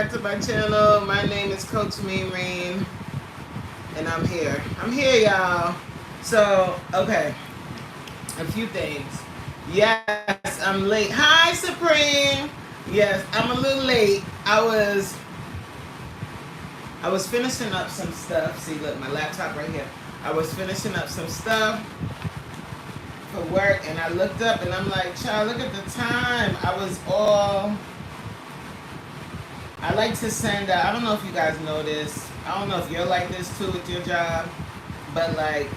back to my channel. My name is Coach Mean Rain, and I'm here. I'm here, y'all. So, okay, a few things. Yes, I'm late. Hi, Supreme. Yes, I'm a little late. I was finishing up some stuff. See, look, my laptop right here. I was finishing up some stuff for work, and I looked up, and I'm like, child, look at the time. I like to send out, I don't know if you guys know this. I don't know if you're like this too with your job, but like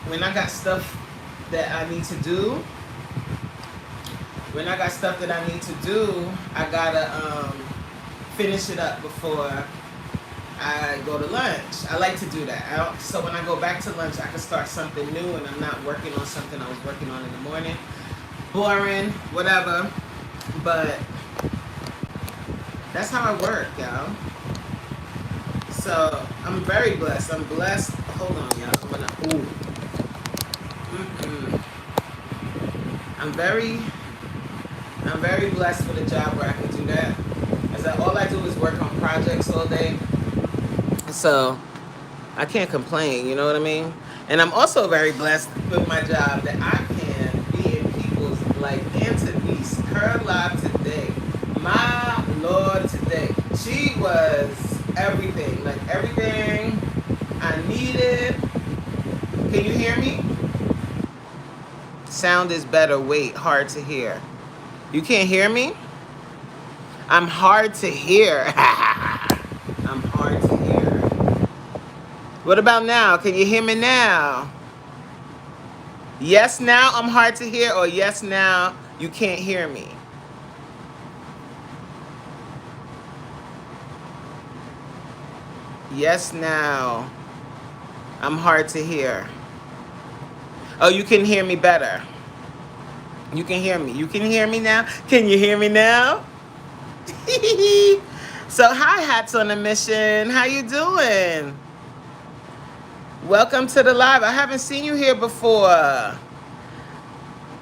when I got stuff that I need to do, I gotta finish it up before I go to lunch. I like to do that. So when I go back to lunch, I can start something new, and I'm not working on something I was working on in the morning. Boring, whatever. But that's how I work, y'all. So I'm very blessed. I'm blessed. Hold on, y'all. I'm very blessed with a job where I can do that. As all I do is work on projects all day. So I can't complain, you know what I mean? And I'm also very blessed with my job that I can be in people's, like Anthony's, her live today. My Lord, today. She was everything, like everything I needed. Can you hear me? Sound is better. Wait, hard to hear. You can't hear me? I'm hard to hear. I'm hard to hear. What about now? Can you hear me now? Yes, now I'm hard to hear, or yes, now you can't hear me? Yes, now I'm hard to hear. Oh, you can hear me better. You can hear me. You can hear me now? Can you hear me now? So, hi, Hats on a Mission. How you doing? Welcome to the live. I haven't seen you here before.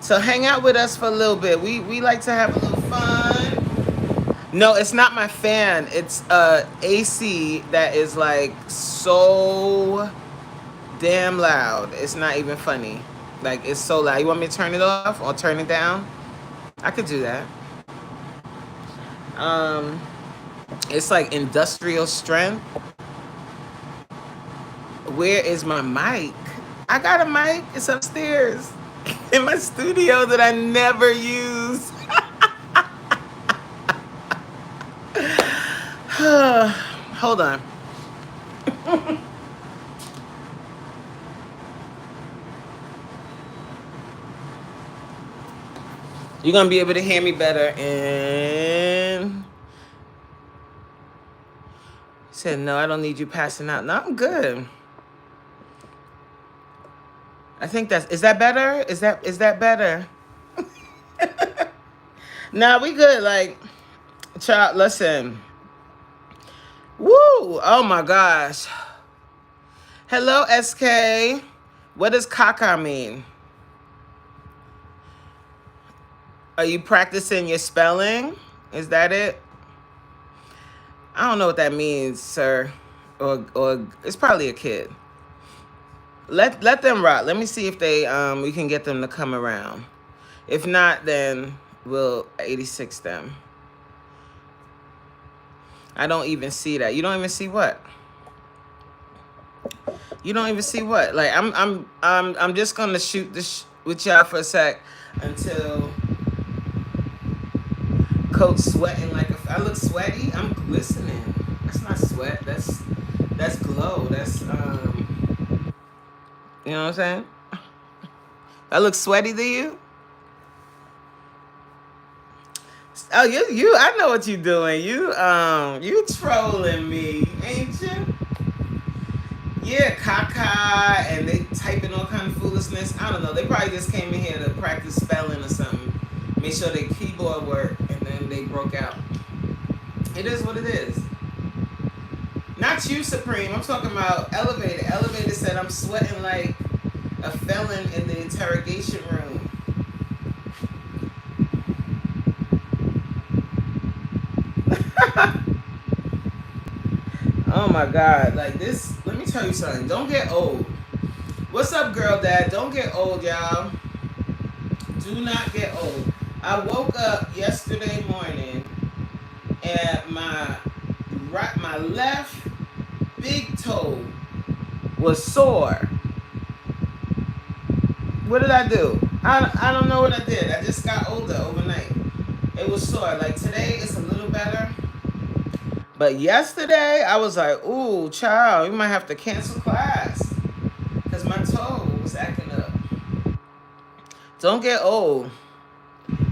So hang out with us for a little bit. We like to have a little fun. No, it's not my fan. It's AC that is like so damn loud. It's not even funny. Like, it's so loud. You want me to turn it off or turn it down? I could do that. It's like industrial strength. Where is my mic? I got a mic. It's upstairs in my studio that I never use. Hold on. You're going to be able to hear me better. And he said, no, I don't need you passing out. No, I'm good. I think is that better? Is that better? Nah, we good. Like, child, listen. Woo! Oh my gosh. Hello, SK. What does caca mean? Are you practicing your spelling? Is that it? I don't know what that means, sir. Or it's probably a kid. Let them rock. Let me see if they we can get them to come around. If not, then we'll 86 them. I don't even see that. You don't even see what? You don't even see what? Like, I'm just gonna shoot this with y'all for a sec until coat sweating like I look sweaty. I'm glistening. That's not sweat. That's glow. That's you know what I'm saying? I look sweaty to you? Oh, you I know what you're doing. You trolling me, ain't you? Yeah, caca, and they typing all kind of foolishness. I don't know. They probably just came in here to practice spelling or something. Make sure their keyboard worked, and then they broke out. It is what it is. Not you, Supreme. I'm talking about Elevator. Elevator said I'm sweating like a felon in the interrogation room. Oh my God. Like this, let me tell you something. Don't get old. What's up, girl dad? Don't get old, y'all. Do not get old. I woke up yesterday morning and my left big toe was sore. What did I do? I don't know what I did. I just got older overnight. It was sore. Like today it's a little better. But yesterday I was like, ooh, child, you might have to cancel class. Because my toe was acting up. Don't get old.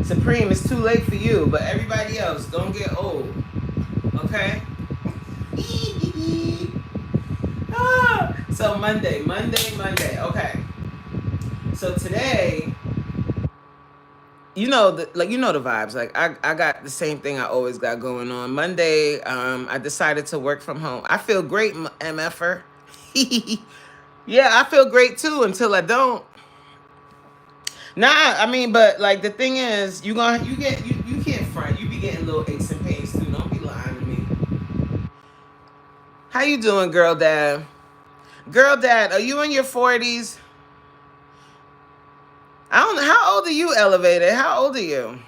Supreme, it's too late for you, but everybody else, don't get old. Okay? So Monday. Okay. So today, you know the vibes. Like I got the same thing I always got going on. Monday, I decided to work from home. I feel great, MFer. Yeah, I feel great too until I don't. Nah, I mean, but like the thing is, you can't front. You be getting little aches and pains too. Don't be lying to me. How you doing, girl dad? Girl dad, are you in your 40s? I don't know. How old are you, Elevated? How old are you?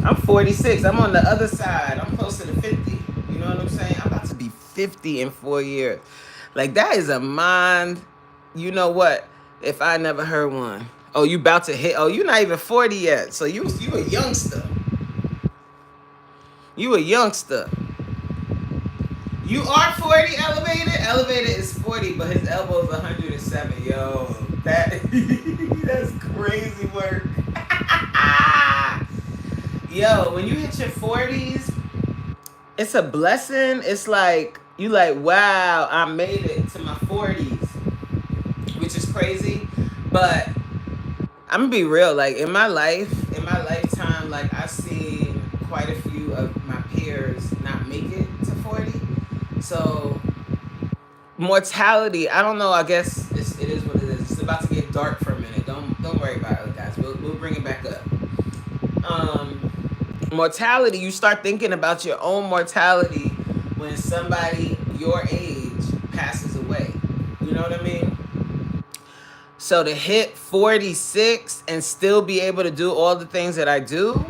I'm 46. I'm on the other side. I'm closer to 50. You know what I'm saying? I'm about to be 50 in 4 years. Like that is a mind. You know what? If I never heard one. Oh, you about to hit. Oh, you're not even 40 yet. So you a youngster. You a youngster. You are 40, Elevated? Elevated is 40, but his elbow is 107. Yo, that's crazy work. Yo, when you hit your 40s, it's a blessing. It's like, you like, wow, I made it to my 40s, which is crazy. But I'm gonna be real, like in my lifetime, like I've seen quite a few of my peers not make it to 40. So mortality, I don't know, I guess it is what it is. It's about to get dark for a minute. Don't worry about it, guys. We'll bring it back up. Mortality, you start thinking about your own mortality when somebody your age passes away. You know what I mean? So to hit 46 and still be able to do all the things that I do,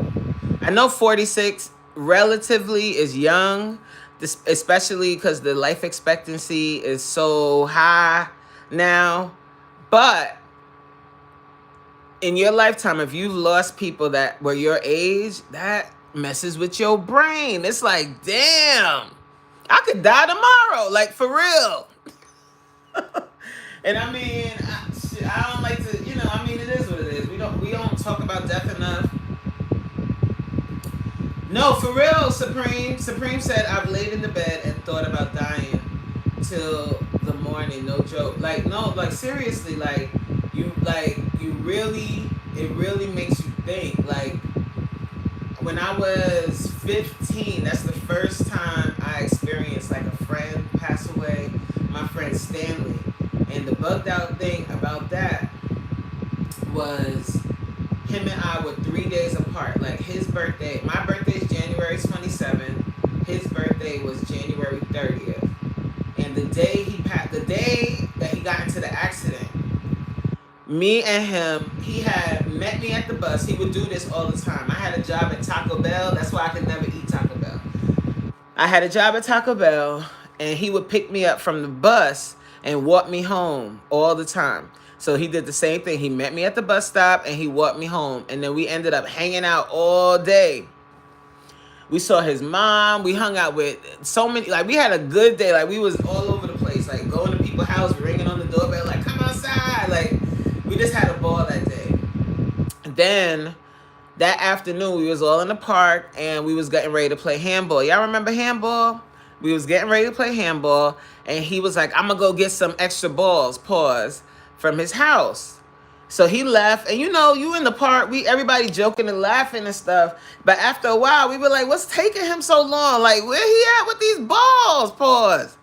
I know 46 relatively is young, especially because the life expectancy is so high now. But in your lifetime, if you lost people that were your age, that messes with your brain. It's like, damn, I could die tomorrow, like for real. And I mean, I don't like to, I mean, it is what it is. We don't talk about death enough. No, for real, Supreme. Supreme said, I've laid in the bed and thought about dying till the morning. No joke. Like, no, like seriously, you really, it really makes you think. Like, when I was 15, that's the first time I experienced like a friend pass away, my friend Stanley. And the bugged out thing about that was him and I were 3 days apart. Like his birthday, my birthday is January 27th. His birthday was January 30th. And the day that he got into the accident, me and him, he had met me at the bus. He would do this all the time. I had a job at Taco Bell. That's why I could never eat Taco Bell. I had a job at Taco Bell, and he would pick me up from the bus and walk me home all the time. So he did the same thing. He met me at the bus stop, and he walked me home. And then we ended up hanging out all day. We saw his mom. We hung out with so many. Like, we had a good day. Like, we was all over the place. Like, going to people's house, ringing on the doorbell, like, come outside. Like, we just had a ball that day. And then that afternoon, we was all in the park, and we was getting ready to play handball. Y'all remember handball? We was getting ready to play handball, and he was like, I'm going to go get some extra balls, pause, from his house. So he left, and you in the park, everybody joking and laughing and stuff. But after a while, we were like, what's taking him so long? Like, where he at with these balls? Pause.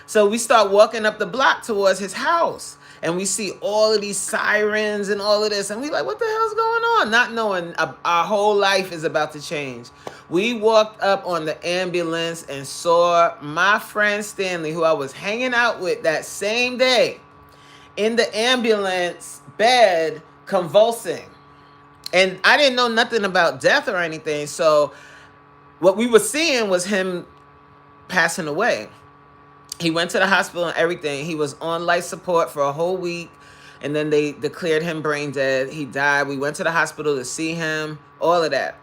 So we start walking up the block towards his house. and we see all of these sirens and all of this, and we like, what the hell's going on? Not knowing our whole life is about to change. We walked up on the ambulance and saw my friend Stanley, who I was hanging out with that same day, in the ambulance bed convulsing. And I didn't know nothing about death or anything. So what we were seeing was him passing away. He went to the hospital and everything. He was on life support for a whole week. And then they declared him brain dead. He died. We went to the hospital to see him, all of that.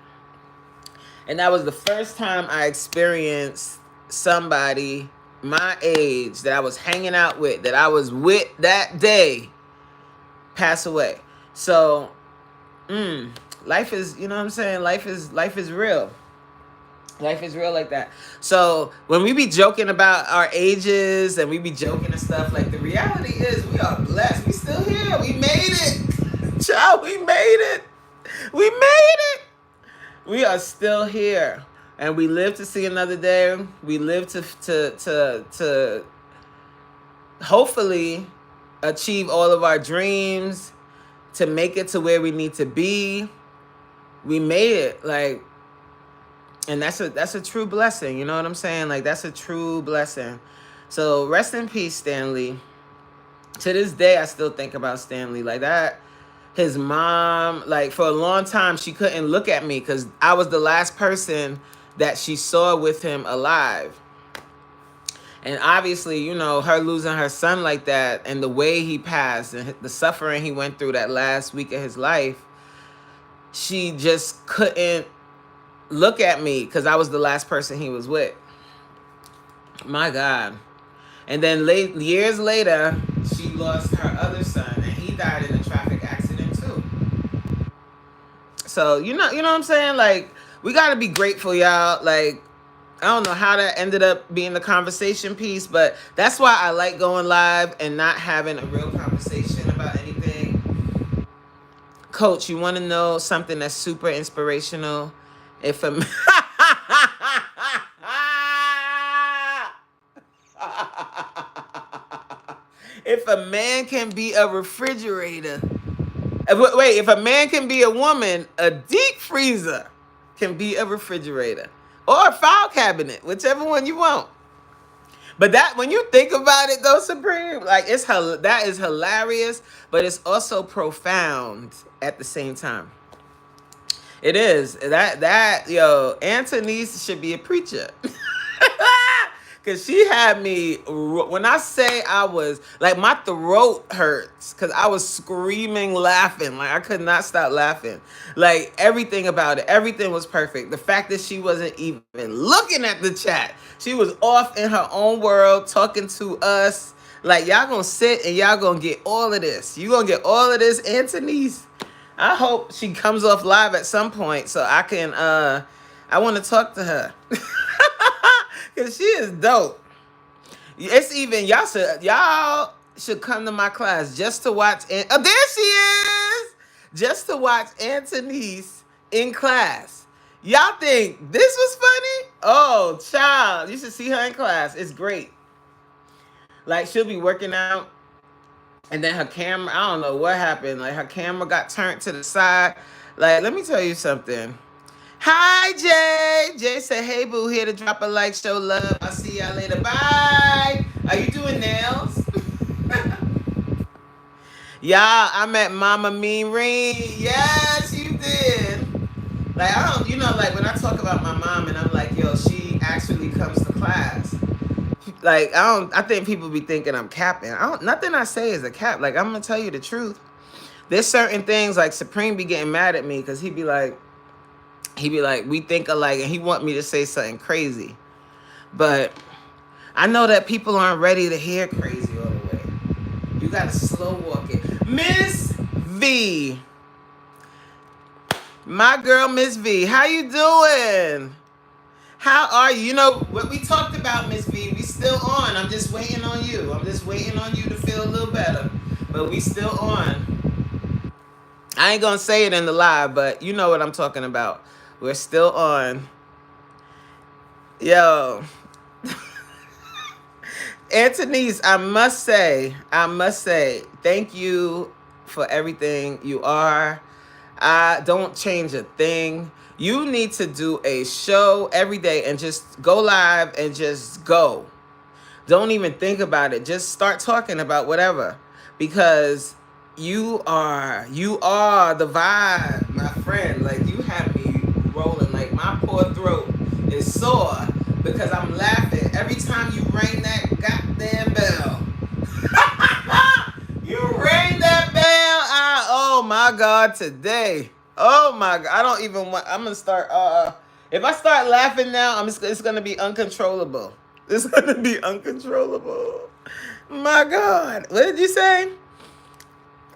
And that was the first time I experienced somebody my age that I was hanging out with, that I was with that day, pass away. So, life is, you know what I'm saying? Life is real. Life is real like that. So when we be joking about our ages and we be joking and stuff, like the reality is we are blessed. We still here. We made it. Child, we made it. We made it. We are still here. And we live to see another day. We live to hopefully achieve all of our dreams, to make it to where we need to be. We made it. Like, and that's a true blessing. You know what I'm saying? Like, that's a true blessing. So rest in peace, Stanley. To this day, I still think about Stanley. Like that, his mom, like for a long time, she couldn't look at me because I was the last person that she saw with him alive. And obviously, you know, her losing her son like that and the way he passed and the suffering he went through that last week of his life, she just couldn't look at me because I was the last person he was with. My God. And then years later, she lost her other son, and he died in a traffic accident too. So you know what I'm saying? Like, we gotta be grateful, y'all. Like, I don't know how that ended up being the conversation piece, but that's why I like going live and not having a real conversation about anything. Coach, you want to know something that's super inspirational? If a if a man can be a refrigerator, wait, if a man can be a woman, a deep freezer can be a refrigerator or a file cabinet, whichever one you want. But that, when you think about it though, Supreme, like that is hilarious, but it's also profound at the same time. It is. Yo, Antonice should be a preacher. Because she had me, when I say I was, like, my throat hurts because I was screaming, laughing. Like, I could not stop laughing. Like, everything about it, everything was perfect. The fact that she wasn't even looking at the chat. She was off in her own world talking to us. Like, y'all gonna sit and y'all gonna get all of this. You gonna get all of this, Antonice. I hope she comes off live at some point so I can, I want to talk to her. Because she is dope. It's even, y'all should come to my class just to watch, oh, there she is! Just to watch Antonice in class. Y'all think this was funny? Oh, child, you should see her in class. It's great. Like, she'll be working out, and then her camera, I don't know what happened. Like, her camera got turned to the side. Like, let me tell you something. Hi, Jay. Jay said, hey, boo, here to drop a like, show love. I'll see y'all later. Bye. Are you doing nails? Y'all, I met Mama Mean Reen. Yes, you did. Like, I don't, you know, like, when I talk about my mom and I'm like, yo, she actually comes to class. Like, I think people be thinking I'm capping. Nothing I say is a cap. Like, I'm going to tell you the truth. There's certain things, like, Supreme be getting mad at me because he be like, we think alike, and he want me to say something crazy. But I know that people aren't ready to hear crazy all the way. You got to slow walk it. Miss V. My girl, Miss V. How you doing? How are you? You know, what we talked about, Miss V, we still on. I'm just waiting on you. I'm just waiting on you to feel a little better. But we still on. I ain't going to say it in the live, but you know what I'm talking about. We're still on. Yo. Antonice, I must say, thank you for everything you are. I don't change a thing. You need to do a show every day and just go live and just go. Don't even think about it. Just start talking about whatever. Because you are the vibe, my friend. Like you have me rolling. Like my poor throat is sore because I'm laughing every time you ring that goddamn bell. You rang that bell. Oh my God, today. Oh my God. I don't even want. I'm gonna start. If I start laughing now, it's gonna be uncontrollable. It's gonna be uncontrollable. My God. What did you say?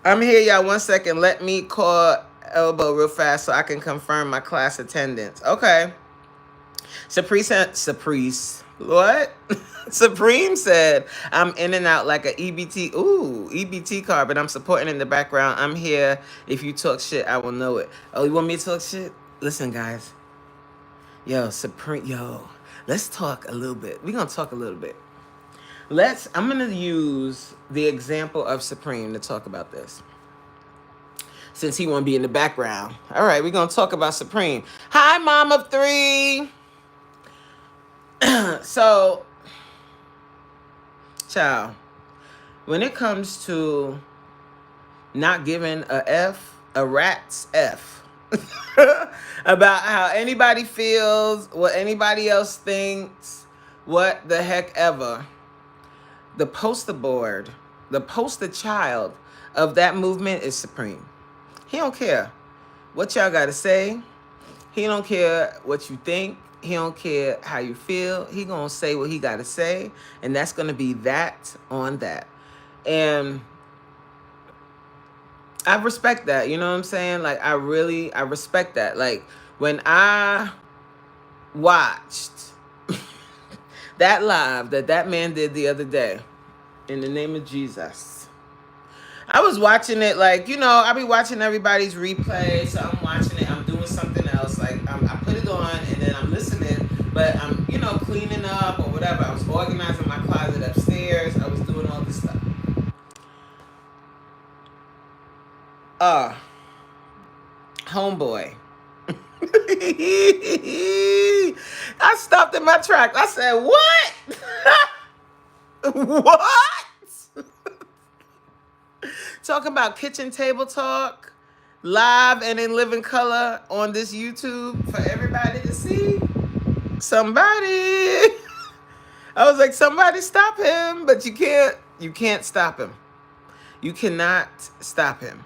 I'm here, y'all. 1 second. Let me call Elbow real fast so I can confirm my class attendance. Okay. Caprice. What? Supreme said, I'm in and out like a EBT. Ooh, EBT card, but I'm supporting in the background. I'm here. If you talk shit, I will know it. Oh, you want me to talk shit? Listen, guys. Yo, Supreme. Yo, let's talk a little bit. We're going to talk a little bit. I'm going to use the example of Supreme to talk about this. Since he want to be in the background. All right, we're going to talk about Supreme. Hi, mom of three. So, child, when it comes to not giving a rat's F about how anybody feels, what anybody else thinks, what the heck ever, the poster child of that movement is Supreme. He don't care what y'all got to say. He don't care what you think. He don't care how you feel. He gonna say what he gotta say, and that's gonna be that on that. And I respect that. You know what I'm saying? Like I respect that. Like when I watched that live that man did the other day, in the name of Jesus. I was watching it like, I be watching everybody's replay, so I'm watching it, I'm doing something else, like I put it on and then I'm listening, but I'm, cleaning up or whatever. I was organizing my closet upstairs, I was doing all this stuff. Homeboy. I stopped in my tracks. I said, what? What? Talking about kitchen table talk, live and in living color on this YouTube for everybody to see. Somebody. I was like, somebody stop him, but you can't stop him. You cannot stop him.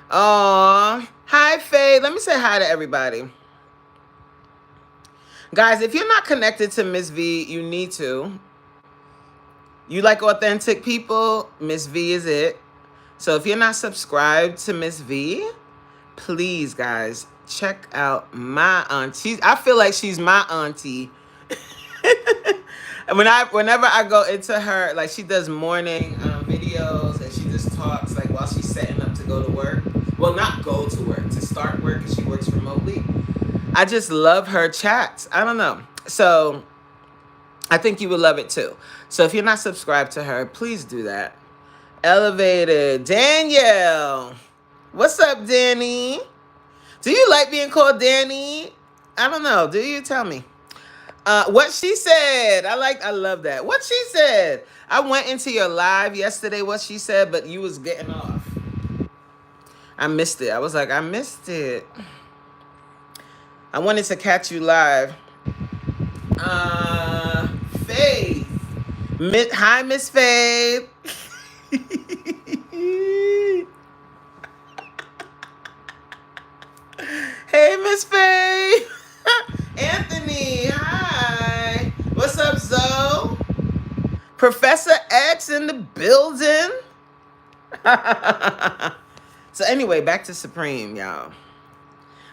Aw. Hi, Faye. Let me say hi to everybody. Guys, if you're not connected to Miss V, you need to. You like authentic people, Miss V is it. So if you're not subscribed to Miss V, please, guys, check out my auntie. I feel like she's my auntie. And whenever I go into her, like she does morning videos and she just talks like while she's setting up to go to work. Well, not go to work, to start work because she works remotely. I just love her chats. I don't know. So I think you would love it too. So if you're not subscribed to her, please do that. Elevated. Danielle. What's up, Danny? Do you like being called Danny? I don't know. Do you? Tell me. What she said. I love that. What she said. I went into your live yesterday, what she said, but you was getting off. I missed it. I was like, I missed it. I wanted to catch you live. Faith. Hi, Miss Faith. Hey, Miss Faith. Anthony, hi. What's up, Zoe? Professor X in the building. So anyway, back to Supreme, y'all.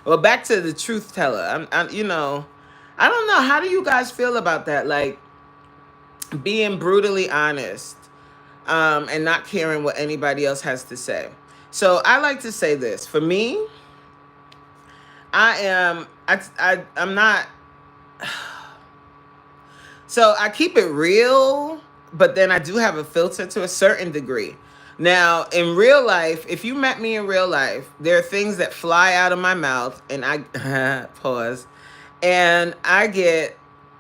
Well, back to the truth teller. I don't know. How do you guys feel about that? Like being brutally honest, and not caring what anybody else has to say. So I like to say this. For me, I'm not. So I keep it real, but then I do have a filter to a certain degree. Now, in real life, if you met me in real life, there are things that fly out of my mouth, and I pause, and I get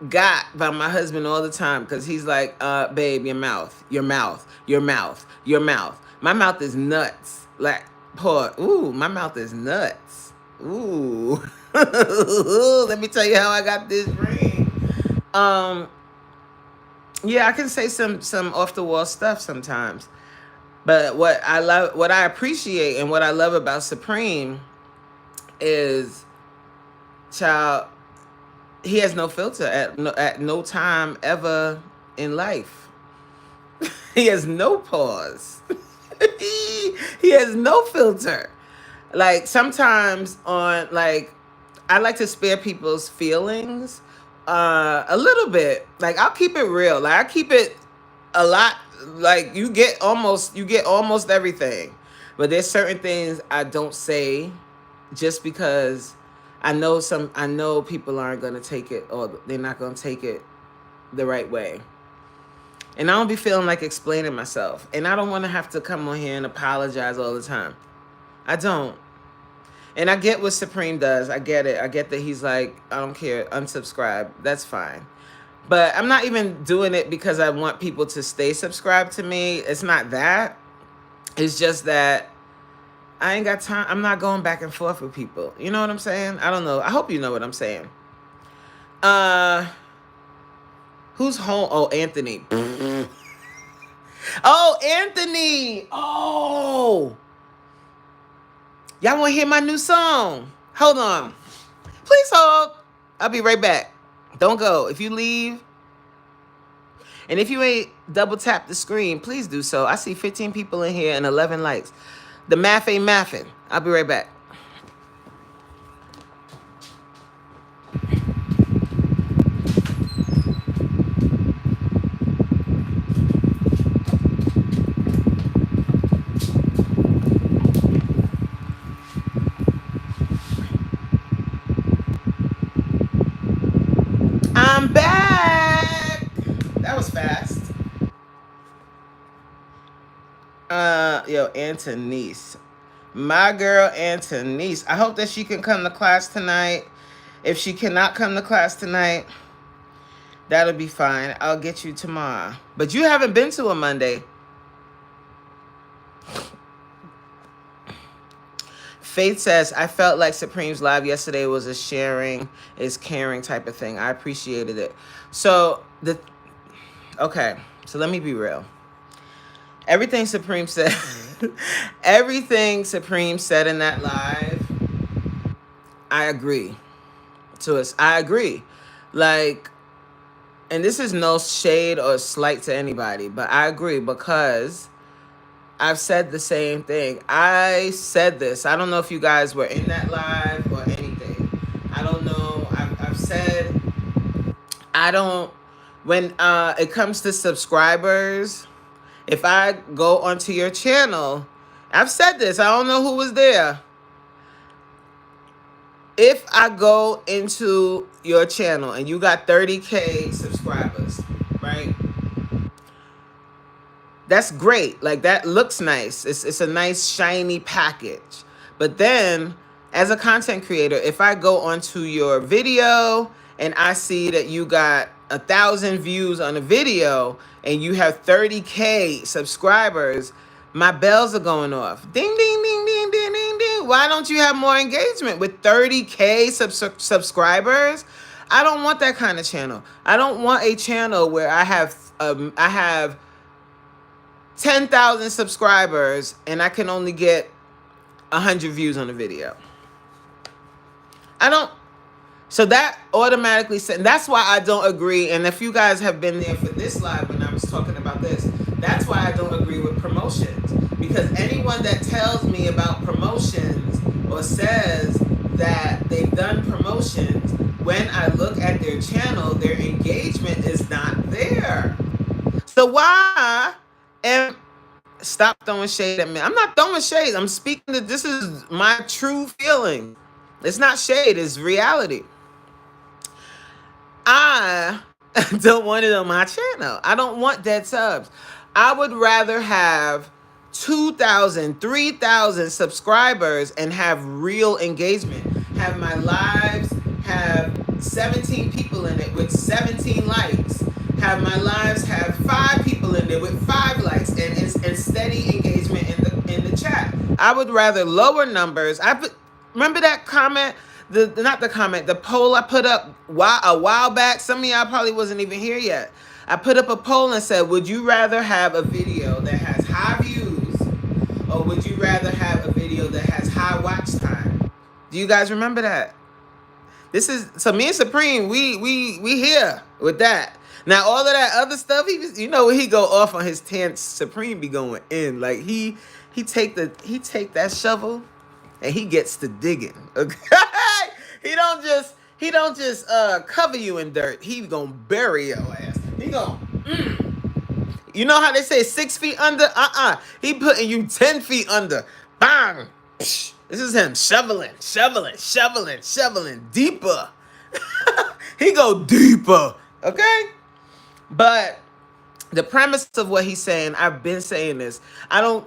got by my husband all the time because he's like, babe, your mouth, your mouth, your mouth, your mouth. My mouth is nuts. Like, pause. Ooh, my mouth is nuts. Ooh. Let me tell you how I got this ring. Um, yeah, I can say some off the wall stuff sometimes. But what I appreciate and what I love about Supreme is, child, he has no filter at no time ever in life. He has no pause. He has no filter. Like sometimes on like I like to spare people's feelings a little bit. Like I'll keep it real. Like I keep it a lot. Like you get almost everything. But there's certain things I don't say just because I know people aren't going to take it, or they're not going to take it the right way. And I don't be feeling like explaining myself. And I don't want to have to come on here and apologize all the time. I don't. And I get what Supreme does. I get it. I get that he's like, I don't care, unsubscribe. That's fine. But I'm not even doing it because I want people to stay subscribed to me. It's not that. It's just that I ain't got time. I'm not going back and forth with people. You know what I'm saying? I don't know. I hope you know what I'm saying. Uh, who's home? Oh, Anthony. Oh, Anthony. Oh. Y'all want to hear my new song? Hold on. Please hold. I'll be right back. Don't go. If you leave, and if you ain't double tap the screen, please do so. I see 15 people in here and 11 likes. The math ain't mathing. I'll be right back. I'm back. That was fast. Yo, Antonice. My girl Antonice. I hope that she can come to class tonight. If she cannot come to class tonight, that'll be fine. I'll get you tomorrow. But you haven't been to a Monday. Faith says, I felt like Supreme's live yesterday was a sharing is caring type of thing. I appreciated it. So okay, so let me be real. Everything Supreme said, everything Supreme said in that live, I agree. I agree. Like, and this is no shade or slight to anybody, but I agree because I've said the same thing. I said this. I don't know if you guys were in that live or anything. I don't know. I've said, I don't, when it comes to subscribers, if I go onto your channel, I've said this. I don't know who was there. If I go into your channel and you got 30K subscribers, right? That's great. Like, that looks nice. It's a nice shiny package. But then as a content creator, if I go onto your video and I see that you got 1,000 views on a video and you have 30K subscribers, my bells are going off. Ding, ding, ding, ding, ding, ding, ding. Why don't you have more engagement with 30K subscribers? I don't want that kind of channel. I don't want a channel where I have 10,000 subscribers and I can only get 100 views on a video. I don't. So that automatically said, that's why I don't agree. And if you guys have been there for this live when I was talking about this, that's why I don't agree with promotions. Because anyone that tells me about promotions or says that they've done promotions, when I look at their channel, their engagement is not there. So why am stop throwing shade at me? I'm not throwing shade. I'm speaking to, this is my true feeling. It's not shade, it's reality. I I don't want it on my channel. I don't want dead subs. I would rather have 2,000, 3,000 subscribers and have real engagement. Have my lives have 17 people in it with 17 likes. Have my lives have 5 people in there with 5 likes and steady engagement in the chat. I would rather lower numbers. Remember that comment, not the comment, the poll I put up a while back. Some of y'all probably wasn't even here yet. I put up a poll and said, would you rather have a video that has high views, or would you rather have a video that has high watch time? Do you guys remember that? This is, so me and Supreme, we here with that. Now all of that other stuff, he was, he go off on his tents. Supreme be going in like he take that shovel and he gets to digging. Okay, he don't just cover you in dirt. He gonna bury your ass. He gonna You know how they say 6 feet under? He putting you 10 feet under. Bang. Psh. This is him shoveling deeper. He go deeper. Okay? But the premise of what he's saying, I've been saying this. I want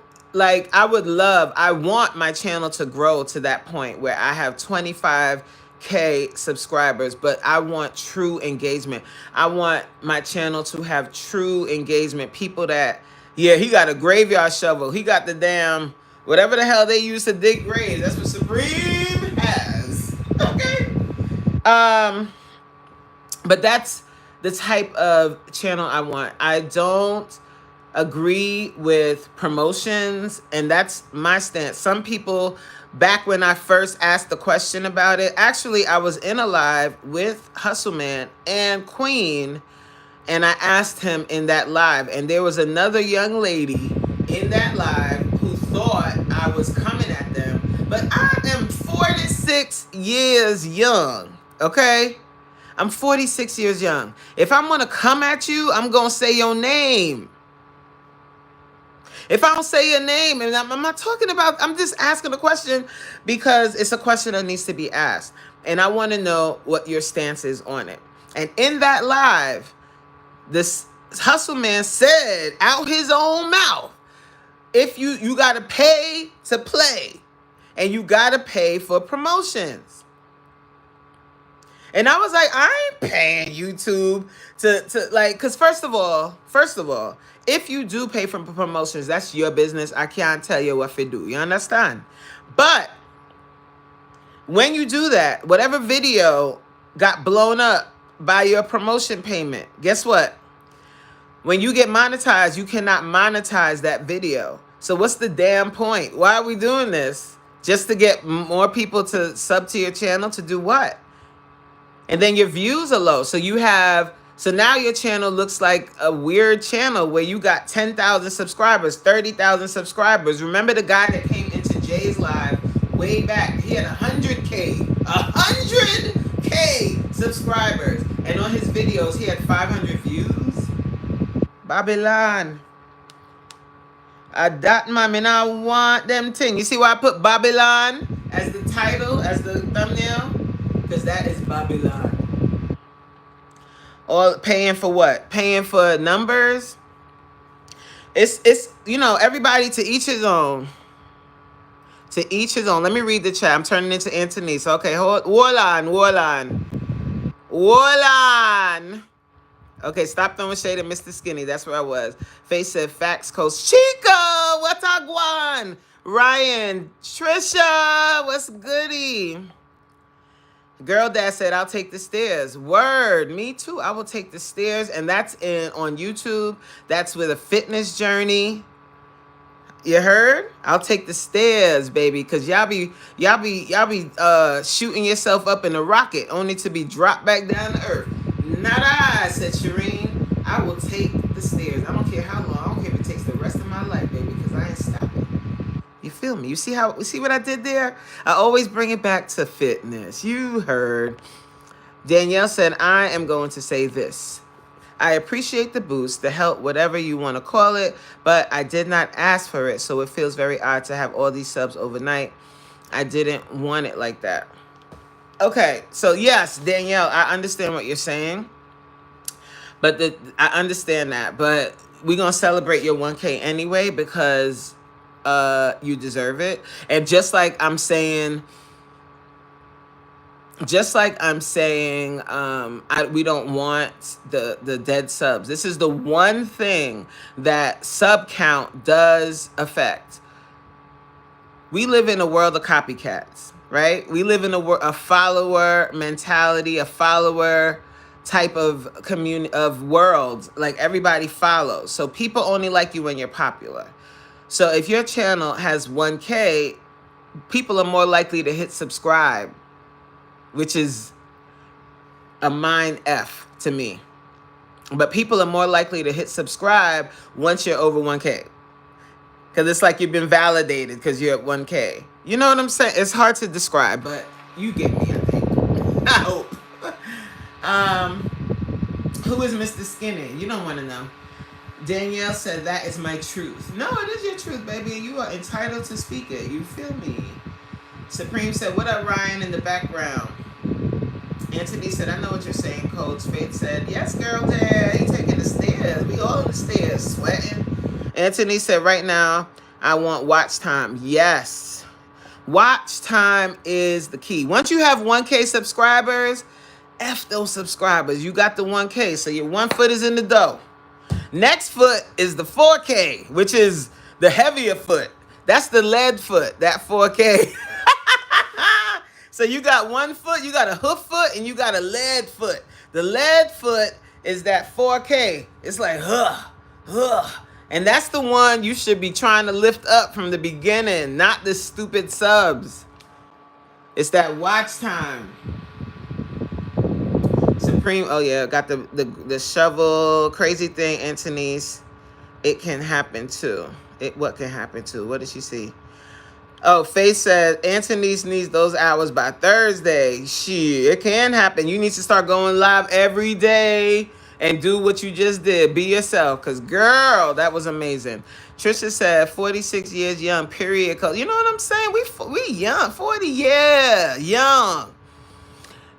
my channel to grow to that point where I have 25K subscribers, but I want true engagement. I want my channel to have true engagement. People that, yeah, he got a graveyard shovel. He got the damn, whatever the hell they use to dig graves. That's what Supreme has. Okay? But that's the type of channel I want. I don't agree with promotions, and that's my stance. Some people, back when I first asked the question about it, actually I was in a live with Hustle Man and Queen, and I asked him in that live, and there was another young lady in that live who thought I was coming at them, but I am 46 years young, okay? I'm 46 years young. If I'm going to come at you, I'm going to say your name. If I don't say your name, and I'm not talking about, I'm just asking a question because it's a question that needs to be asked. And I want to know what your stance is on it. And in that live, this Hustle Man said out his own mouth, if you got to pay to play, and you got to pay for promotions. And I was like, I ain't paying YouTube to like, because first of all, if you do pay for promotions, that's your business. I can't tell you what to do. You understand? But when you do that, whatever video got blown up by your promotion payment, guess what? When you get monetized, you cannot monetize that video. So what's the damn point? Why are we doing this? Just to get more people to sub to your channel to do what? And then your views are low. So now your channel looks like a weird channel where you got 10,000 subscribers, 30,000 subscribers. Remember the guy that came into Jay's live way back? He had 100K subscribers. And on his videos, he had 500 views. Babylon. That man, I want them thing. You see why I put Babylon as the title, as the thumbnail? Because that is Babylon. All paying for what? Paying for numbers? It's everybody to each his own. To each his own. Let me read the chat. I'm turning into Anthony's. Okay, hold on. Okay, stop throwing shade at Mr. Skinny. That's where I was. Face said, facts, Coach Chico. What's up, Guan? Ryan, Trisha, what's goody? Girl Dad said, I'll take the stairs. Word, me too. I will take the stairs. And that's on YouTube. That's with a fitness journey. You heard? I'll take the stairs, baby. Because y'all be shooting yourself up in a rocket only to be dropped back down to earth. Not I, said Shireen. I will take the stairs. I don't care how long. I don't care if it takes the rest of my life, baby, because I ain't stopping. You feel me? You see what I did there? I always bring it back to fitness. You heard. Danielle said, I am going to say this. I appreciate the boost, the help, whatever you want to call it, but I did not ask for it, so it feels very odd to have all these subs overnight. I didn't want it like that. Okay, so yes, Danielle, I understand what you're saying. But I understand that. But we're gonna celebrate your 1K anyway because you deserve it. And we don't want the dead subs. This is the one thing that sub count does affect. We live in a world of copycats, right? We live in a follower mentality, a follower type of world. Like everybody follows. So people only like you when you're popular. So if your channel has 1K, people are more likely to hit subscribe, which is a mind F to me. But people are more likely to hit subscribe once you're over 1K. Because it's like you've been validated because you're at 1K. You know what I'm saying? It's hard to describe, but you get me, I think. I hope. Who is Mr. Skinny? You don't want to know. Danielle said, that is my truth. No, it is your truth, baby. You are entitled to speak it. You feel me? Supreme said, what up, Ryan, in the background? Anthony said, I know what you're saying, Coach. Faith said, yes, girl, dad. You taking the stairs. We all in the stairs, sweating. Anthony said, right now, I want watch time. Yes. Watch time is the key. Once you have 1K subscribers, F those subscribers. You got the 1K, so your 1 foot is in the dough. Next foot is the 4K, which is the heavier foot. That's the lead foot, that 4K. So you got 1 foot, you got a hoof foot, and you got a lead foot. The lead foot is that 4K. It's like, and that's the one you should be trying to lift up from the beginning, not the stupid subs. It's that watch time. Supreme, oh yeah, got the shovel. Crazy thing, Anthony's. It can happen too. What can happen too? What did she see? Oh, Faith said, Anthony's needs those hours by Thursday. Shit, it can happen. You need to start going live every day and do what you just did. Be yourself. Because, girl, that was amazing. Trisha said, 46 years young, period. You know what I'm saying? We young. 40, yeah, young.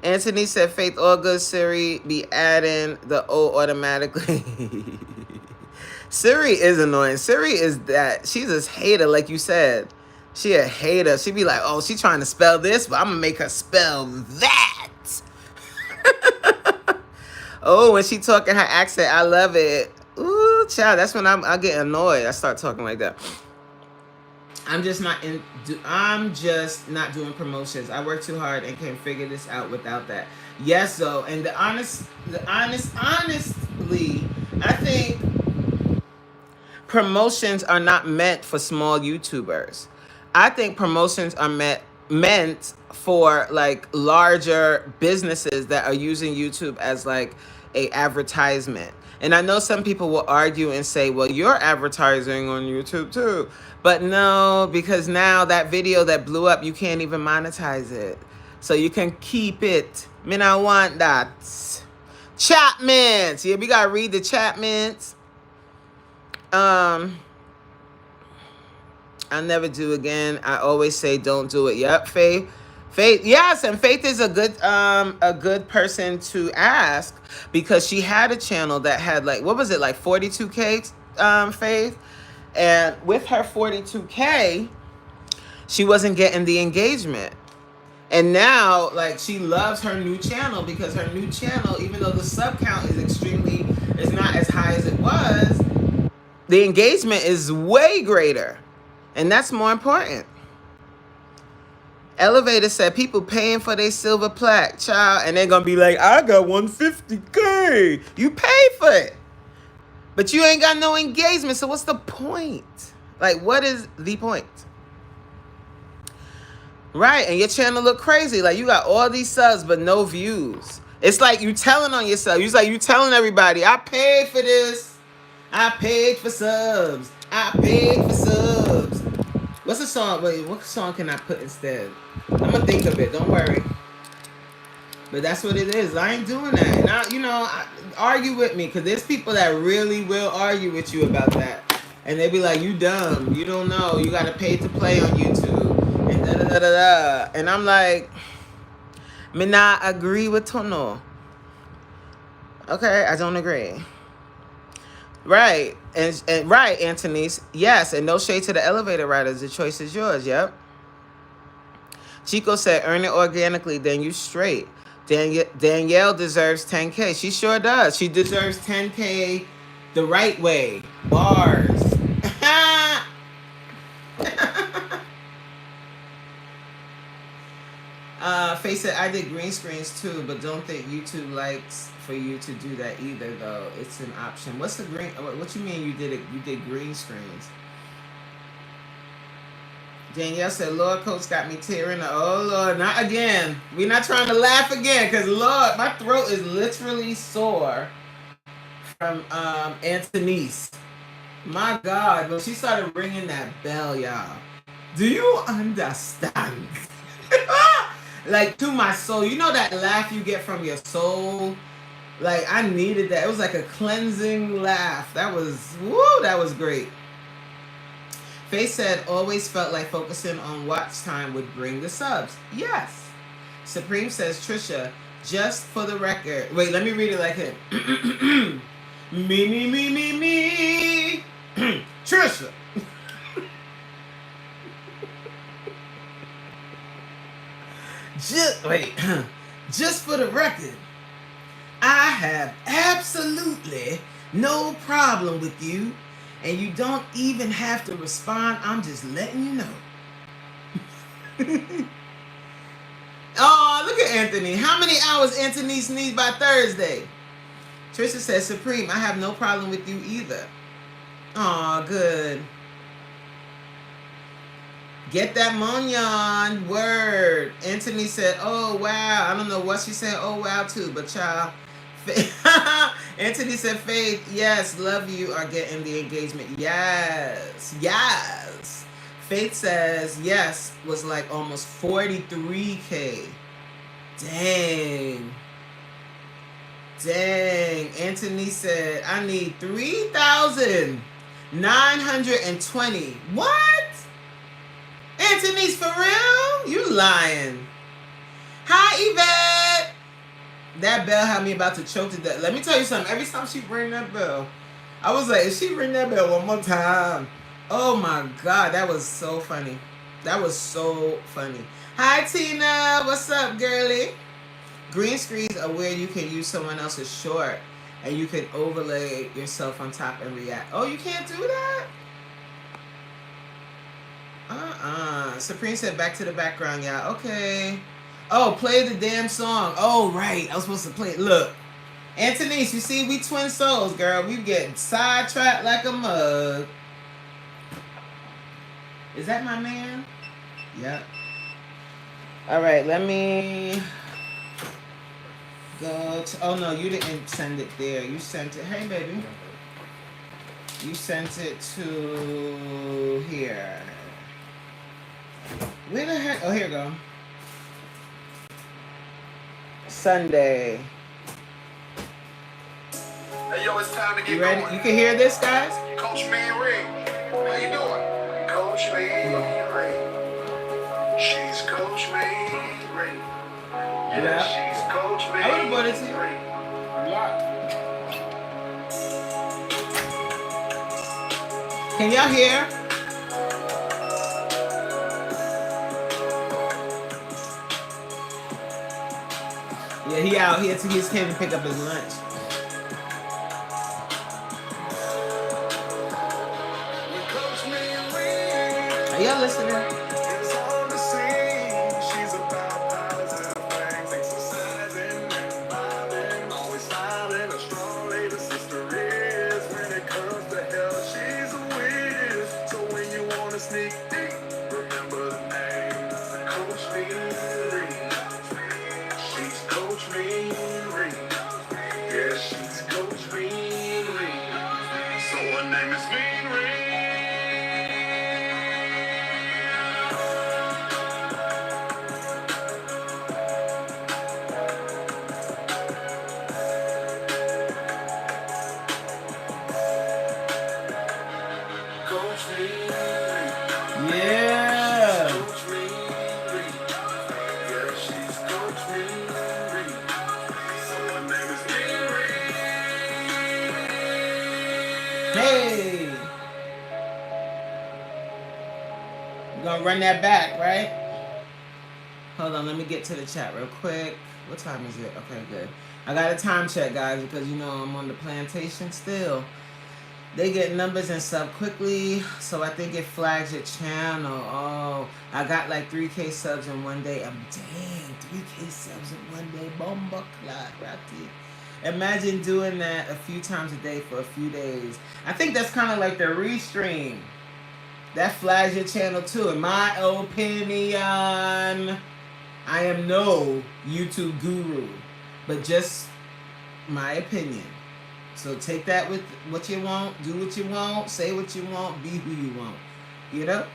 Anthony said, Faith, all good, Siri. Be adding the O automatically. Siri is annoying. Siri is that. She's a hater, like you said. She a hater. She be like, oh, she trying to spell this, but I'm going to make her spell that. Oh, when she talking her accent, I love it. Ooh, child, that's when I get annoyed. I start talking like that. I'm just not doing promotions. I work too hard and can figure this out without that. Yes, though. And honestly, I think promotions are not meant for small YouTubers. I think promotions are meant for like larger businesses that are using YouTube as like a advertisement. And I know some people will argue and say, well, you're advertising on YouTube too. But no, because now that video that blew up, you can't even monetize it. So you can keep it. Me not want that. Chapmans. Yeah, we got to read the Chapmans. I never do again. I always say don't do it. Yep, Faith. Yes, and Faith is a good person to ask because she had a channel that had like, what was it, like 42K, Faith? And with her 42K, she wasn't getting the engagement. And now, like, she loves her new channel because her new channel, even though the sub count is not as high as it was, the engagement is way greater. And that's more important. Elevator said people paying for their silver plaque, child, and they're going to be like, I got 150K. You pay for it. But you ain't got no engagement, so what's the point? Like, what is the point? Right, and your channel look crazy. Like, you got all these subs, but no views. It's like you telling on yourself. It's like you telling everybody, I paid for this. I paid for subs. I paid for subs. What's the song? Wait, what song can I put instead? I'm going to think of it. Don't worry. But that's what it is. I ain't doing that. And argue with me. Because there's people that really will argue with you about that. And they be like, you dumb. You don't know. You got to pay to play on YouTube. And da-da-da-da-da. And I'm like, me not agree with Tono. Okay, I don't agree. Right. And right, Antonice. Yes, and no shade to the elevator riders. The choice is yours. Yep. Chico said, earn it organically, then you straight. Danielle deserves 10K. She sure does. She deserves 10K the right way. Bars. Face it, I did green screens too, but don't think YouTube likes for you to do that either, though. It's an option. What's the green? What you mean you did it? You did green screens? Danielle said, Lord, Coach got me tearing up. Oh, Lord, not again. We're not trying to laugh again because, Lord, my throat is literally sore from Antonice. My God, when she started ringing that bell, y'all, do you understand? Like, to my soul. You know that laugh you get from your soul? Like, I needed that. It was like a cleansing laugh. That was, woo, that was great. Faye said, always felt like focusing on watch time would bring the subs. Yes. Supreme says, Trisha, just for the record. Wait, let me read it like him. Me. Trisha. Just for the record, I have absolutely no problem with you, and you don't even have to respond. I'm just letting you know. Oh, look at Anthony. How many hours Anthony's needs by Thursday? Trisha says, Supreme, I have no problem with you either. Aw, good. Get that Monyon word. Anthony said, oh, wow. I don't know what she said, oh, wow, too, but child. Anthony said, Faith, yes, love you are getting the engagement. Yes. Faith says, yes, was like almost 43K. Dang. Anthony said, I need 3,920. What? Anthony's for real? You lying. Hi, Yvette. That bell had me about to choke to death. Let me tell you something. Every time she ring that bell, I was like, if she ring that bell one more time. Oh my God, that was so funny. Hi, Tina. What's up, girly? Green screens are where you can use someone else's short and you can overlay yourself on top and react. Oh, you can't do that? Supreme said back to the background, y'all. Okay. Oh, play the damn song. Oh, right. I was supposed to play it. Look. Antonice, you see, we twin souls, girl. We get sidetracked like a mug. Is that my man? Yep. All right, let me go to... Oh, no, you didn't send it there. You sent it... Hey, baby. You sent it to here. Where the heck? Oh, here we go. Sunday. Hey, yo, it's time to get you ready? Going. You can hear this, guys? Coach Man Ring. How you doing? Coach Man Ring. She's Coach Man Ring. Yeah, she's Coach Man I would have bought it to you. Ring. Can y'all hear? Yeah, he out here to his kid to pick up his lunch. Are y'all listening? Hey, we're gonna run that back, right? Hold on, let me get to the chat real quick. What time is it? Okay, good. I got a time check, guys, because you know I'm on the plantation still. They get numbers and stuff quickly, so I think it flags your channel. Oh, I got like 3K subs in one day. Dang, 3K subs in one day. Bomba clock, Rocky. Imagine doing that a few times a day for a few days. I think that's kind of like the restream. That flags your channel too. In my opinion, I am no YouTube guru, but just my opinion. So take that with what you want, do what you want, say what you want, be who you want. You know?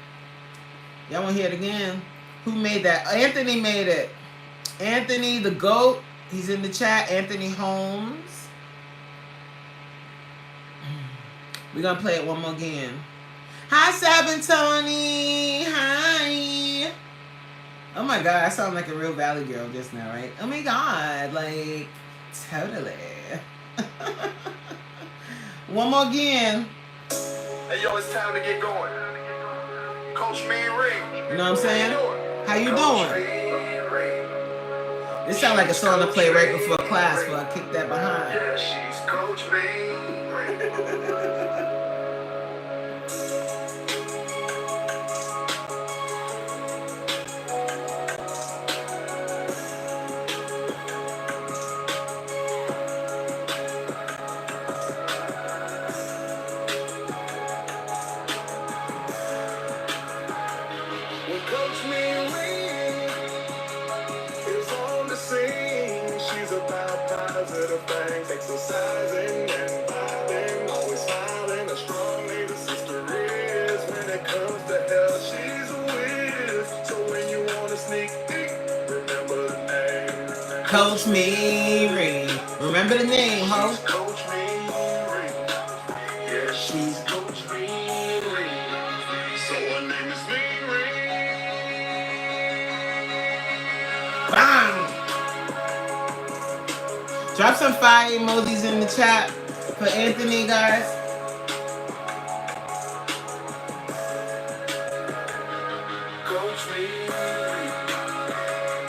Y'all want to hear it again? Who made that? Anthony made it. Anthony the GOAT. He's in the chat. Anthony Holmes. We're going to play it one more again. Hi, Sabin Tony. Hi. Oh my God, I sound like a real Valley girl just now, right? Oh my God, like, totally. One more again. Hey, yo, it's time to get going. Coach Mean Ring. You know what I'm saying? How you Coach doing? Mean Ring. This sounds like a song to play right before class before I kick that behind. Yeah, she's Coach Mean Ring. When Coach Mean Ring is on the scene, she's about positive things, exercising and vibing, always smiling, a strong lady sister is. When it comes to health, she's a whiz. So when you want a sneak peek, remember the name. Coach Mary. Remember the name, ho? She's Coach Mean Ring. Yeah, she's Coach Mean Ring. So her name is Mean Ring. Bang! Drop some fire emojis in the chat for Anthony, guys. Coach Mean Ring.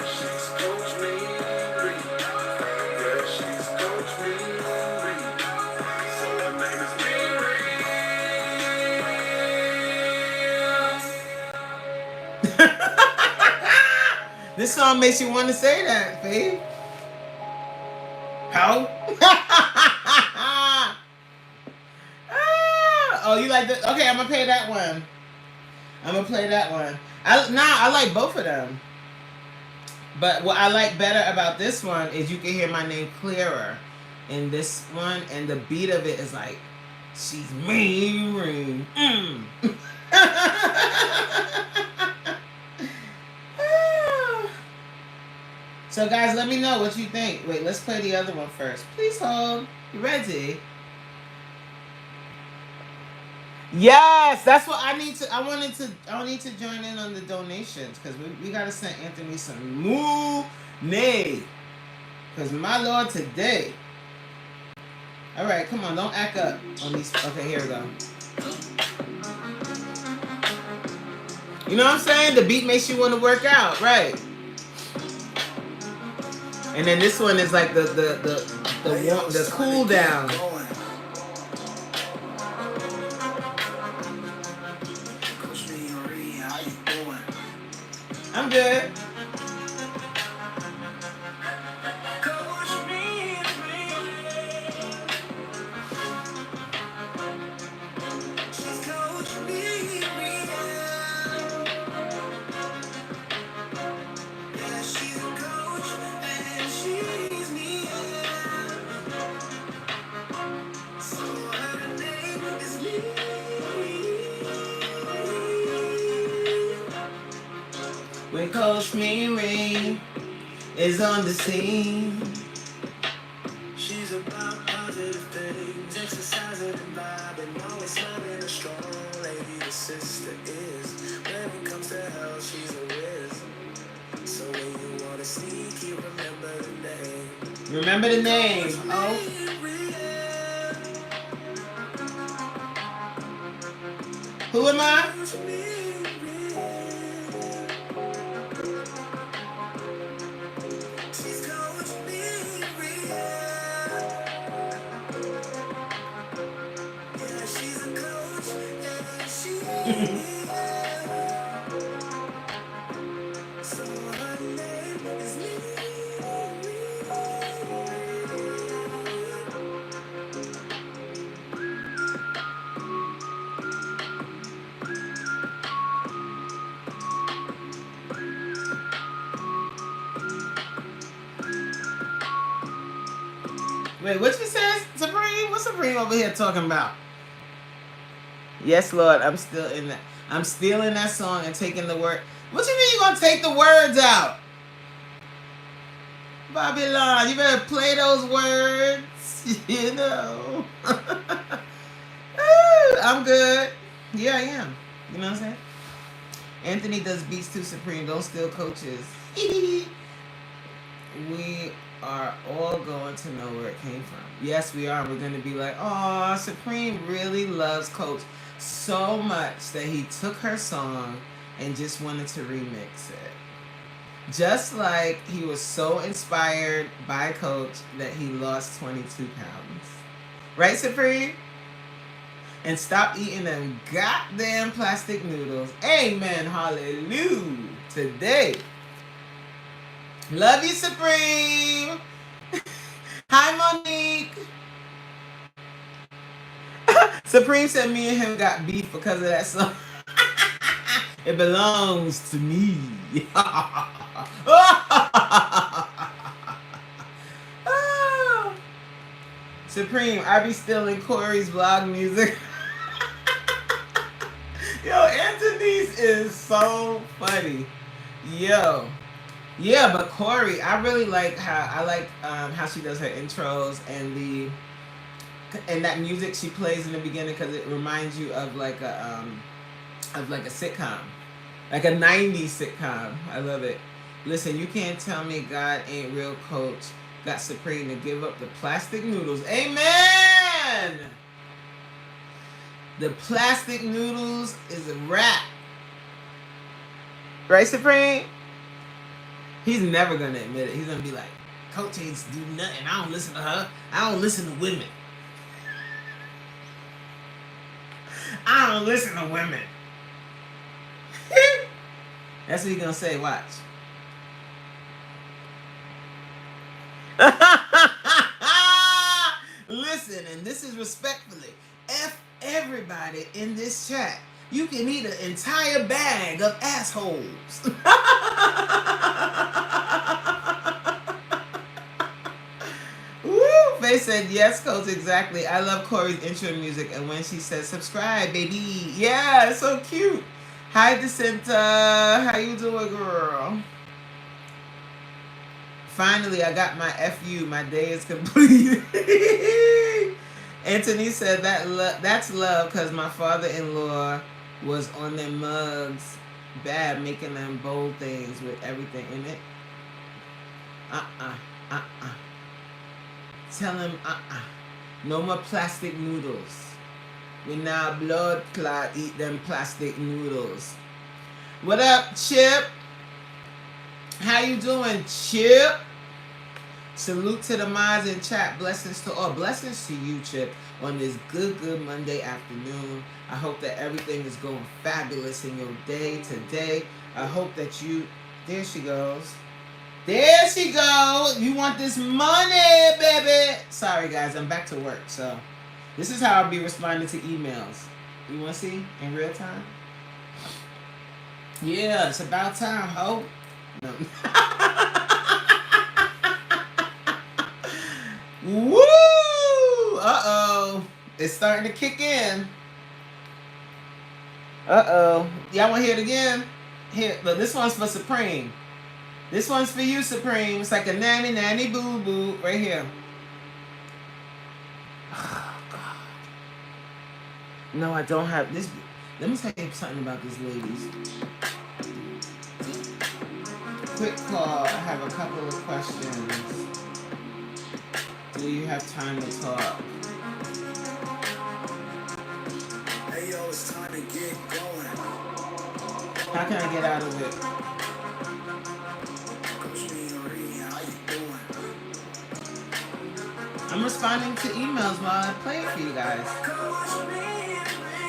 She's Coach Mean Ring. Yeah, she's Coach Mean Ring. So her name is Mean Ring. This song makes you want to say that, babe. How? Oh, you like that? Okay, I'm gonna play that one. I'm gonna play that one. I like both of them. But what I like better about this one is you can hear my name clearer in this one, and the beat of it is like, she's mean ring. So guys, let me know what you think. Wait, let's play the other one first. Please hold. You ready? Yes, that's what I need to. I need to join in on the donations because we gotta send Anthony some money. Because my Lord, today. All right, come on, don't act up on these. Okay, here we go. You know what I'm saying? The beat makes you want to work out, right? And then this one is like the cool down. I'm good. When Coach Mary is on the scene, she's about positive things, exercising and vibing, always smiling, a strong lady, the sister is. When it comes to health, she's a whiz. So when you want to sneak, you remember the name. Remember the name. Oh. Who am I? Wait, what you said, Supreme? What's Supreme over here talking about? Yes, Lord, I'm still in that. I'm stealing that song and taking the word. What you mean you gonna take the words out? Babylon, you better play those words. You know. I'm good. Yeah, I am. You know what I'm saying? Anthony does beats too, Supreme. Don't steal coaches. We are all going to know where it came from. Yes, we are. We're going to be like, oh, Supreme really loves Coach so much that he took her song and just wanted to remix it. Just like he was so inspired by Coach that he lost 22 pounds. Right, Supreme? And stop eating them goddamn plastic noodles. Amen. Hallelujah. Today. Love you, Supreme. Hi, Monique. Supreme said me and him got beef because of that song. It belongs to me. Supreme, I be stealing Corey's vlog music. Yo, Anthony's is so funny. Yo. Yeah, but Corey, I really like how she does her intros and that music she plays in the beginning because it reminds you of like a sitcom, like a '90s sitcom. I love it. Listen, you can't tell me God ain't real, Coach. Got Supreme to give up the plastic noodles. Amen. The plastic noodles is a wrap. Right, Supreme? He's never gonna admit it. He's gonna be like, Coach ain't do nothing. I don't listen to her. I don't listen to women. I don't listen to women. That's what he's gonna say. Watch. Listen, and this is respectfully. F everybody in this chat. You can eat an entire bag of assholes. Woo! Faye said, yes, Coach, exactly. I love Corey's intro music. And when she says, subscribe, baby. Yeah, it's so cute. Hi, Decenta. How you doing, girl? Finally, I got my FU. My day is complete. Anthony said that's love because my father-in-law was on their mugs bad, making them bold things with everything in it. Tell him, no more plastic noodles. We now blood clot eat them plastic noodles. What up, Chip? How you doing, Chip? Salute to the minds in chat. Blessings to all. Blessings to you, Chip, on this good Monday afternoon. I hope that everything is going fabulous in your day today. I hope that you... There she goes. There she goes. You want this money, baby. Sorry, guys. I'm back to work. So this is how I'll be responding to emails. You want to see in real time? Yeah, it's about time, ho. No. Woo! Uh-oh. It's starting to kick in. Uh-oh. Y'all want to hear it again? Here, look, this one's for Supreme. This one's for you, Supreme. It's like a nanny boo-boo right here. Oh, God. No, I don't have this. Let me tell you something about this, ladies. Quick call. I have a couple of questions. Do you have time to talk? Hey, yo, it's time How can I get out of it? I'm responding to emails while I play it for you guys.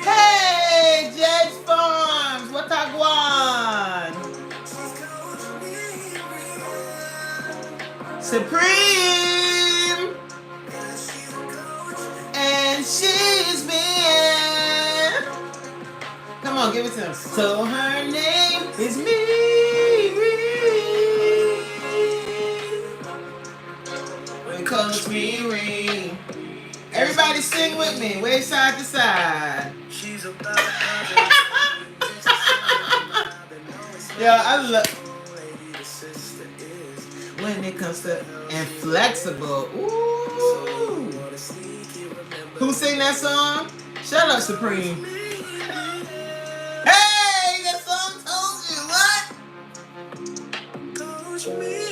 Hey, Jed's Farms, what I want? Supreme, and she's been. Come on, give it to him. So her name is Miri. Coach Miri. Everybody sing with me. Wave side to side. She's about Yo, I love when it comes to inflexible. Ooh. Who sing that song? Shut up, Supreme. Hey, that song told you what? Coach Miri.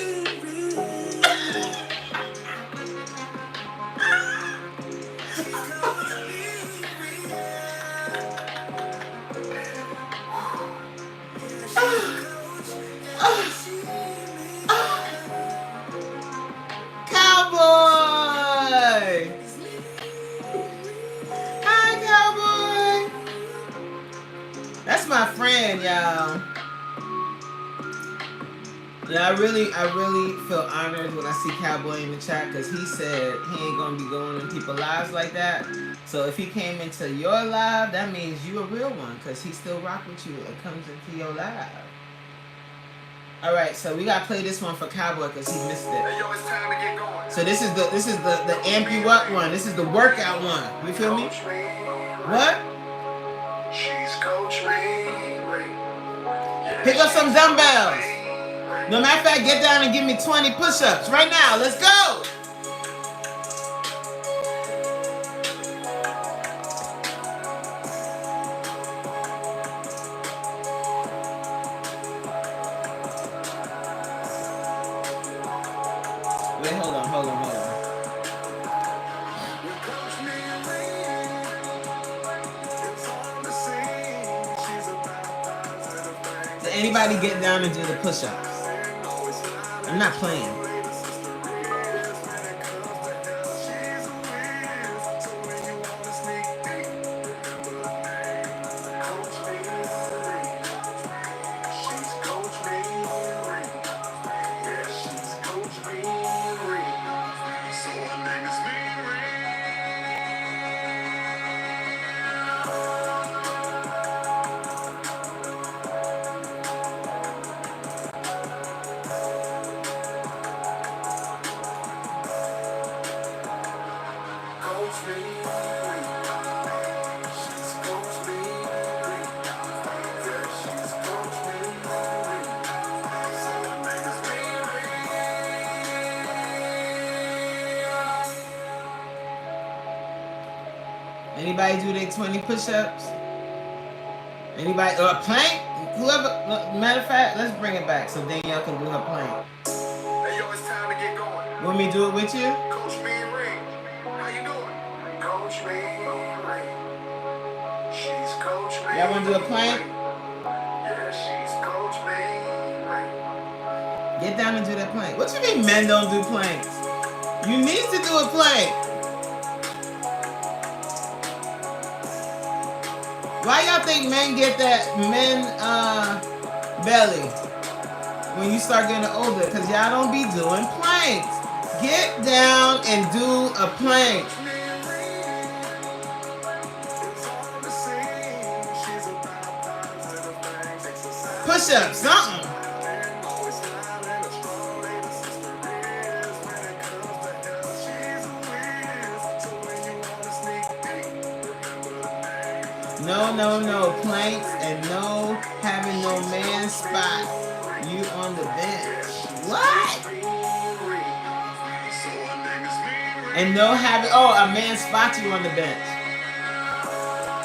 Cowboy! Hi, Cowboy! That's my friend, y'all. Yeah, I really feel honored when I see Cowboy in the chat because he said he ain't gonna be going in people's lives like that. So if he came into your live, that means you a real one because he still rock with you and comes into your live. All right, so we gotta play this one for Cowboy because he missed it. Hey, yo, it's time to get going. So this is the amp you up one. This is the workout one. You feel me? What? She's Coach Miri. Pick up some dumbbells. No matter of fact, get down and give me 20 push-ups right now. Let's go. Wait, hold on. Did anybody get down and do the push-ups? I'm not playing. Anybody do their 20 push-ups? Anybody? Or a plank? Whoever. Matter of fact, let's bring it back so Danielle can do her plank. Hey, yo, it's time to get going. Want me to do it with you? Coach Miri. How you doing? Coach Miri. She's Coach Miri. Y'all want to do a plank? Yeah, she's Coach Miri. Get down and do that plank. What you mean men don't do planks? You need to do a plank. Why y'all think men get that belly when you start getting older? Because y'all don't be doing planks. Get down and do a plank. Push-ups, something. No planks and no having no man spot you on the bench. What? And no having a man spot you on the bench.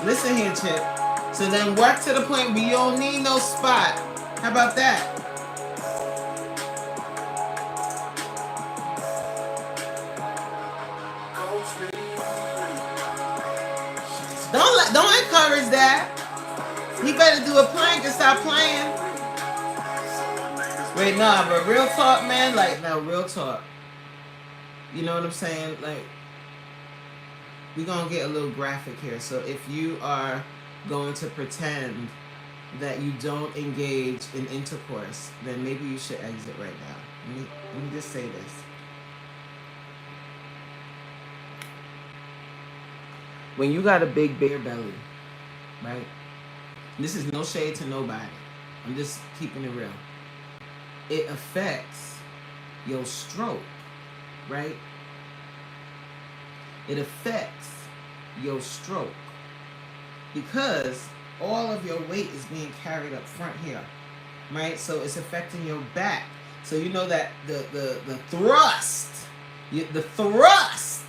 Listen here, Chip. So then work to the point where you don't need no spot. How about that? Don't encourage that. He better do a plank and stop playing. Wait, nah, but real talk, man. Like, now, real talk. You know what I'm saying? Like, we're gonna get a little graphic here. So if you are going to pretend that you don't engage in intercourse, then maybe you should exit right now. Let me just say this. When you got a big bear belly, right? This is no shade to nobody. I'm just keeping it real. It affects your stroke, right? It affects your stroke because all of your weight is being carried up front here, right? So it's affecting your back. So you know that the thrust, the thrust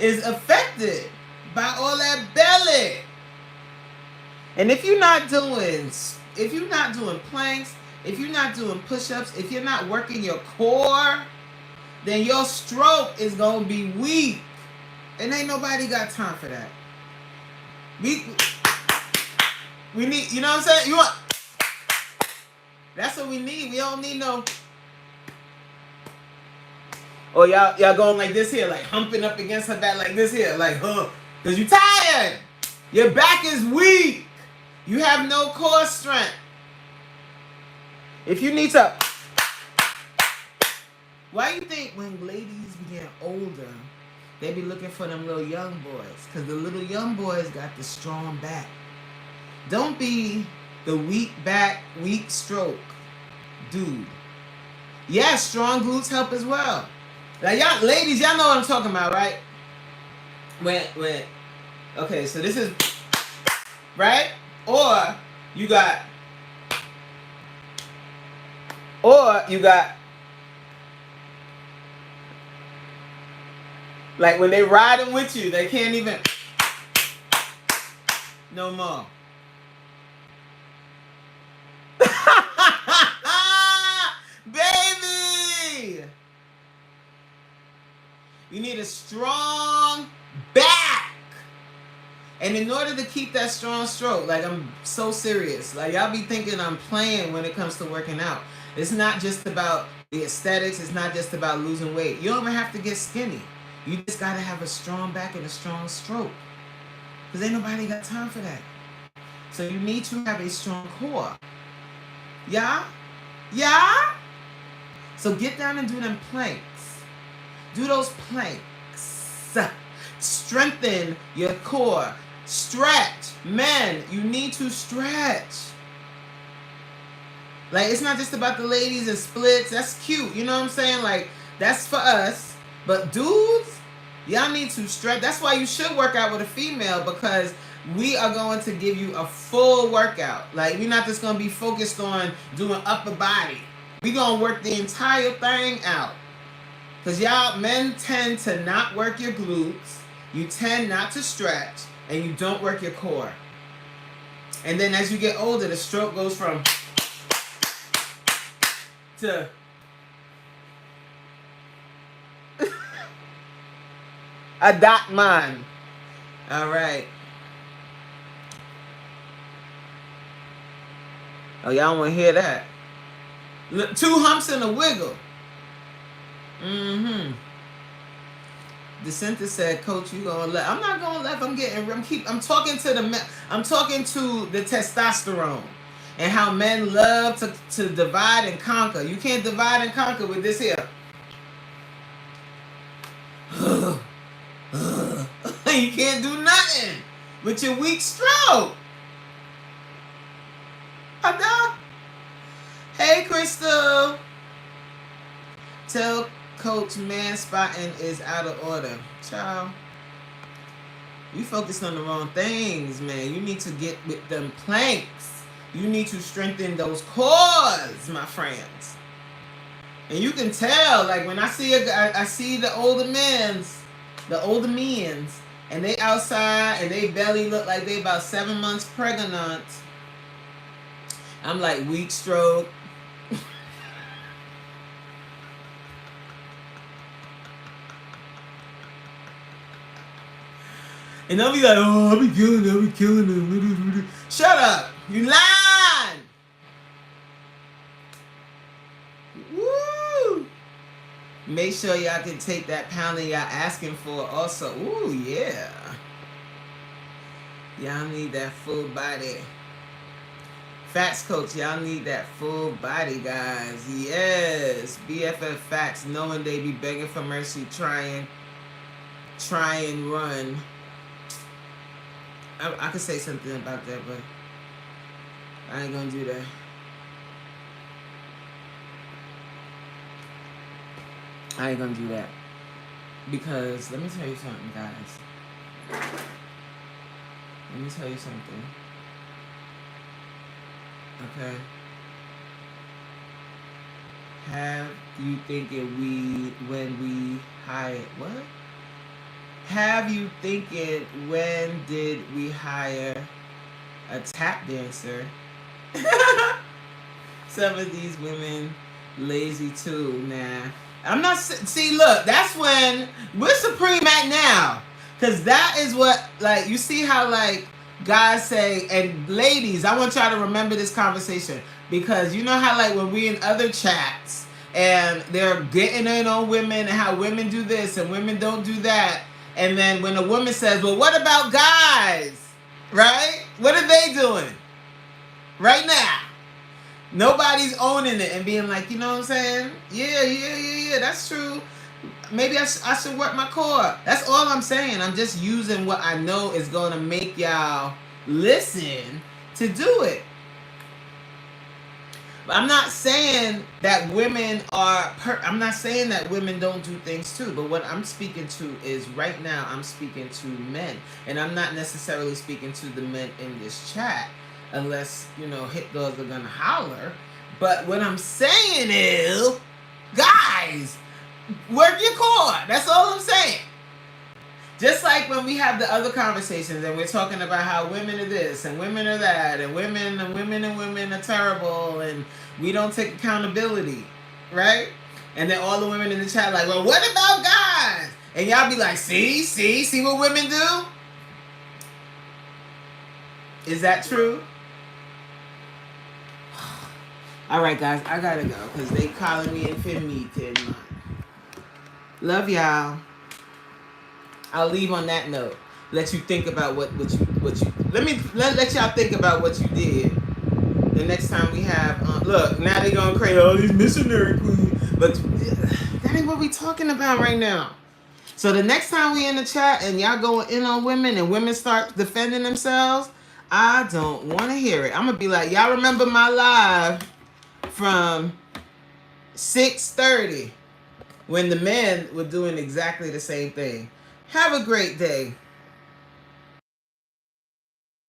is affected by all that belly. And if you're not doing planks, if you're not doing push-ups, if you're not working your core, then your stroke is gonna be weak. And ain't nobody got time for that. We need, you know what I'm saying? You want, that's what we need. We don't need no. Oh, y'all going like this here, like humping up against her back like this here, like because you tired. Your back is weak. You have no core strength. If you need to, why you think when ladies get older, they be looking for them little young boys? Because the little young boys got the strong back. Don't be the weak back, weak stroke dude. Yeah, strong glutes help as well. Like y'all ladies, y'all know what I'm talking about, right? When okay, so this is right? Or you got like when they riding with you, they can't even no more. Baby! You need a strong back. And in order to keep that strong stroke, like I'm so serious. Like y'all be thinking I'm playing when it comes to working out. It's not just about the aesthetics. It's not just about losing weight. You don't even have to get skinny. You just got to have a strong back and a strong stroke. Because ain't nobody got time for that. So you need to have a strong core. Yeah? Yeah? So get down and do them planks. Do those planks. Strengthen your core. Stretch. Men, you need to stretch. Like, it's not just about the ladies and splits. That's cute. You know what I'm saying? Like, that's for us. But dudes, y'all need to stretch. That's why you should work out with a female, because we are going to give you a full workout. Like, we're not just going to be focused on doing upper body. We're going to work the entire thing out. Because y'all, men tend to not work your glutes. You tend not to stretch. And you don't work your core. And then as you get older, the stroke goes from to a dot man. All right. Oh, y'all want to hear that? Look, 2 humps and a wiggle. Mm-hmm. DeSanta said, "Coach, you going left?" I'm not going left. I'm talking to the testosterone and how men love to divide and conquer. You can't divide and conquer with this here. You can't do nothing with your weak stroke. Hey, Crystal. Tell Coach man spotting is out of order. Child, you focused on the wrong things, man. You need to get with them planks. You need to strengthen those cores, my friends. And you can tell, like when I see I see the older men's, and they outside and they belly look like they about 7 months pregnant. I'm like, weak stroke. And they'll be like, oh, I'll be killing them. Shut up. You lying. Woo. Make sure y'all can take that pounding y'all asking for also. Ooh, yeah. Y'all need that full body. Facts coach, y'all need that full body, guys. Yes. BFF facts, knowing they be begging for mercy, try and run. I could say something about that, but I ain't gonna do that. I ain't gonna do that. Because let me tell you something, guys. Let me tell you something. Okay. Have you thinking when we hired what? Have you thinking when did we hire a tap dancer? Some of these women lazy too. Nah, I'm not. See, look, that's when we're supreme at now, cause that is what like you see how like guys say and ladies. I want y'all to remember this conversation because you know how like when we in other chats and they're getting in on women and how women do this and women don't do that, and then when a woman says, "Well, what about guys?" Right? What are they doing right now? Nobody's owning it and being like, you know what I'm saying? Yeah, that's true. Maybe I should work my core. That's all I'm saying. I'm just using what I know is going to make y'all listen to do it. I'm not saying that women are, I'm not saying that women don't do things too, but what I'm speaking to is right now I'm speaking to men. And I'm not necessarily speaking to the men in this chat unless, you know, hit girls are gonna holler. But what I'm saying is, guys, work your core. That's all I'm saying. Just like when we have the other conversations and we're talking about how women are this and women are that and women are terrible and we don't take accountability, right? And then all the women in the chat like, well, what about guys? And y'all be like, see what women do? Is that true? All right, guys, I gotta go because they calling me infinite. Love y'all. I'll leave on that note. Let you think about what you let y'all think about what you did. The next time we have look, now they gonna create all these missionary queens, but that ain't what we talking about right now. So the next time we in the chat and y'all going in on women and women start defending themselves, I don't want to hear it. I'm gonna be like, y'all remember my live from 6:30 when the men were doing exactly the same thing. Have a great day.